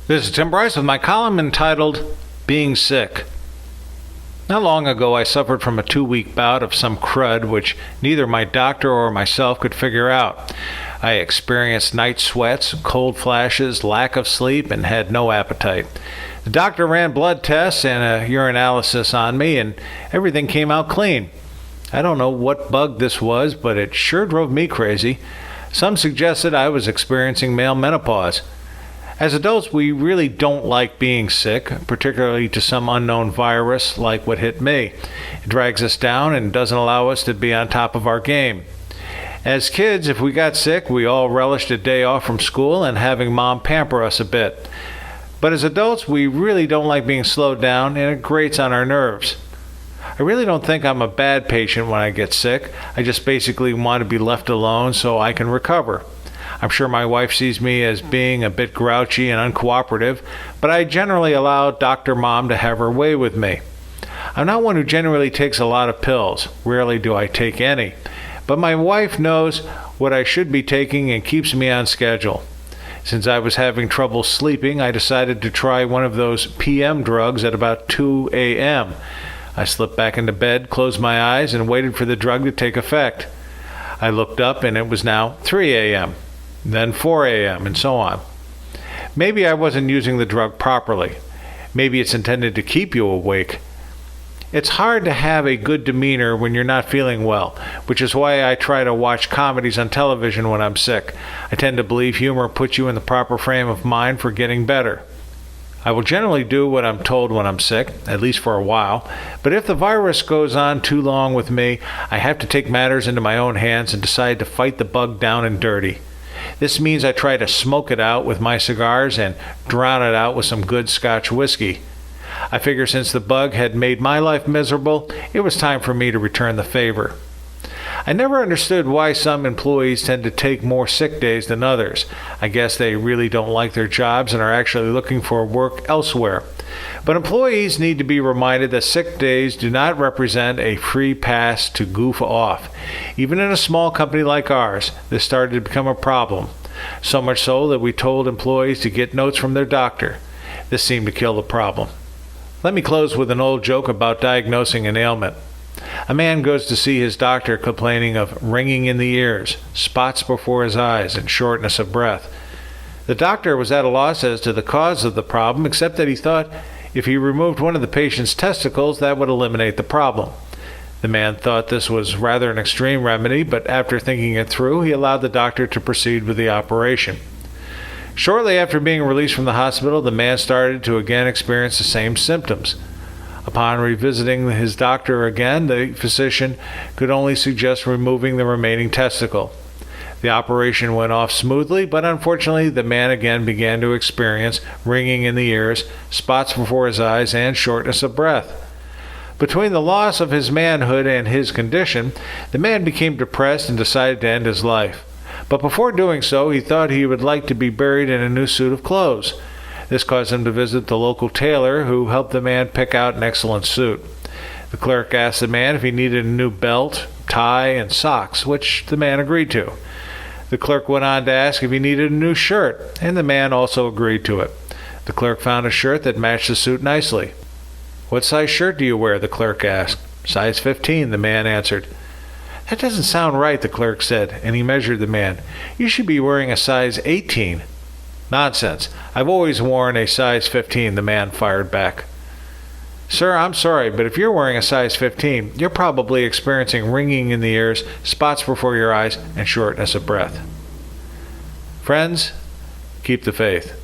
This is Tim Bryce with my column entitled Being Sick. Not long ago, I suffered from a 2-week bout of some crud which neither my doctor or myself could figure out. I experienced night sweats, cold flashes, lack of sleep, and had no appetite. The doctor ran blood tests and a urinalysis on me, and everything came out clean. I don't know what bug this was, but it sure drove me crazy. Some suggested I was experiencing male menopause. As adults, we really don't like being sick, particularly to some unknown virus like what hit me. It drags us down and doesn't allow us to be on top of our game. As kids, if we got sick, we all relished a day off from school and having mom pamper us a bit. But as adults, we really don't like being slowed down, and it grates on our nerves. I really don't think I'm a bad patient when I get sick. I just basically want to be left alone so I can recover. I'm sure my wife sees me as being a bit grouchy and uncooperative, but I generally allow Dr. Mom to have her way with me. I'm not one who generally takes a lot of pills. Rarely do I take any. But my wife knows what I should be taking and keeps me on schedule. Since I was having trouble sleeping, I decided to try one of those PM drugs at about 2 a.m. I slipped back into bed, closed my eyes, and waited for the drug to take effect. I looked up and it was now 3 a.m., then 4 a.m., and so on. Maybe I wasn't using the drug properly. Maybe it's intended to keep you awake. It's hard to have a good demeanor when you're not feeling well, which is why I try to watch comedies on television when I'm sick. I tend to believe humor puts you in the proper frame of mind for getting better. I will generally do what I'm told when I'm sick, at least for a while, but if the virus goes on too long with me, I have to take matters into my own hands and decide to fight the bug down and dirty. This means I try to smoke it out with my cigars and drown it out with some good Scotch whiskey. I figure since the bug had made my life miserable, it was time for me to return the favor. I never understood why some employees tend to take more sick days than others. I guess they really don't like their jobs and are actually looking for work elsewhere. But employees need to be reminded that sick days do not represent a free pass to goof off. Even in a small company like ours, this started to become a problem. So much so that we told employees to get notes from their doctor. This seemed to kill the problem. Let me close with an old joke about diagnosing an ailment. A man goes to see his doctor complaining of ringing in the ears, spots before his eyes, and shortness of breath. The doctor was at a loss as to the cause of the problem, except that he thought if he removed one of the patient's testicles, that would eliminate the problem. The man thought this was rather an extreme remedy, but after thinking it through, he allowed the doctor to proceed with the operation. Shortly after being released from the hospital, the man started to again experience the same symptoms. Upon revisiting his doctor again, the physician could only suggest removing the remaining testicle. The operation went off smoothly, but unfortunately the man again began to experience ringing in the ears, spots before his eyes, and shortness of breath. Between the loss of his manhood and his condition, the man became depressed and decided to end his life. But before doing so, he thought he would like to be buried in a new suit of clothes. This caused him to visit the local tailor, who helped the man pick out an excellent suit. The clerk asked the man if he needed a new belt, tie, and socks, which the man agreed to. The clerk went on to ask if he needed a new shirt, and the man also agreed to it. The clerk found a shirt that matched the suit nicely. "What size shirt do you wear?" the clerk asked. "Size 15, the man answered. "That doesn't sound right," the clerk said, and he measured the man. "You should be wearing a size 18. "Nonsense. I've always worn a size 15, the man fired back. "Sir, I'm sorry, but if you're wearing a size 15, you're probably experiencing ringing in the ears, spots before your eyes, and shortness of breath." Friends, keep the faith.